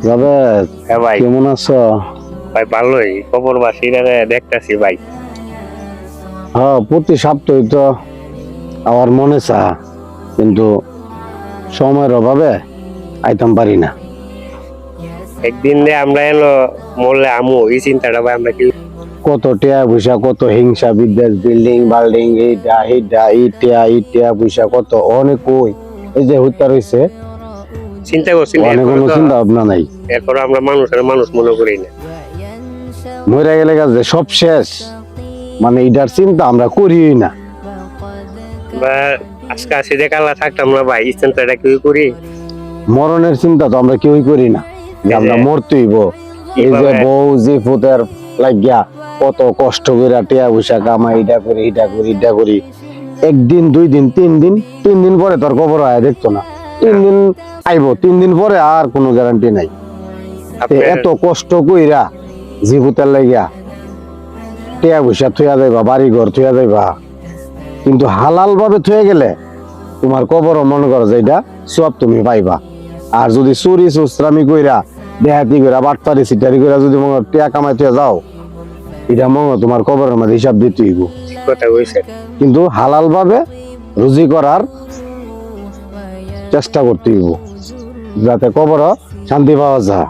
জাবেদ, হ্যাঁ ভাই। কেমন আছো? ভাই ভালোই, খবর বাসিরা দেখতাছি ভাই। হ্যাঁ, প্রতি সপ্তাহে তো আমার মনে চা, কিন্তু সময়ের অভাবে আইতাম পারি না। একদিন যে আমরা এলো মরলে আমু এই চিন্তাটা ভাই আমরা কি কত টিয়া পয়সা, কত হিংসা বিদ্বেষ, বিল্ডিং বাল্ডিং, এইটা এইটা ইটিয়া পয়সা কত অনেক কই। এই যে হত্যা রয়েছে, চিন্তা করছি না, অনেক কোনো চিন্তা ভাবনা নাই। এরপর আমরা মানুষ মনে করি না। মরে গেলে কাজে সব শেষ, মানে এটার চিন্তা আমরা করিই না। বা আজকে আসি যে কালা থাকতাম না ভাই, এই চিন্তাটা কেউ করি। মরণের চিন্তা তো আমরা কেউই করি না, যে আমরা মরতেইব। এই যে বউ যে ফুতের লাগিয়া কত কষ্ট করে টিয়া পয়সা কামাই, এটা করি একদিন 2 দিন 3 দিন পরে তোর খবর আয় দেখতো না। 3 দিন আইবো, 3 দিন পরে আর কোনো গ্যারান্টি নাই। এত কষ্ট কইরা জীবুতের লাগিয়া টিয়া পয়সা থুয়া যাইবা, বাড়ি ঘর থুয়া যাইবা, কিন্তু হালাল ভাবে থুয়ে গেলে তোমার কবর মনে করো যে এটা সব তুমি পাইবা। আর যদি চুরি সুস্রামি কইরা দেহাতি কইরা বাটপারি সিটারি কইরা যদি মনে টিয়া কামাইতে যাও, এটা মনে তোমার কবরের মধ্যে হিসাব দিতে হইব। কথা কইছে। কিন্তু হালাল ভাবে রুজি করার চেষ্টা করতে হইব, যাতে কবর শান্তি পাওয়া যায়।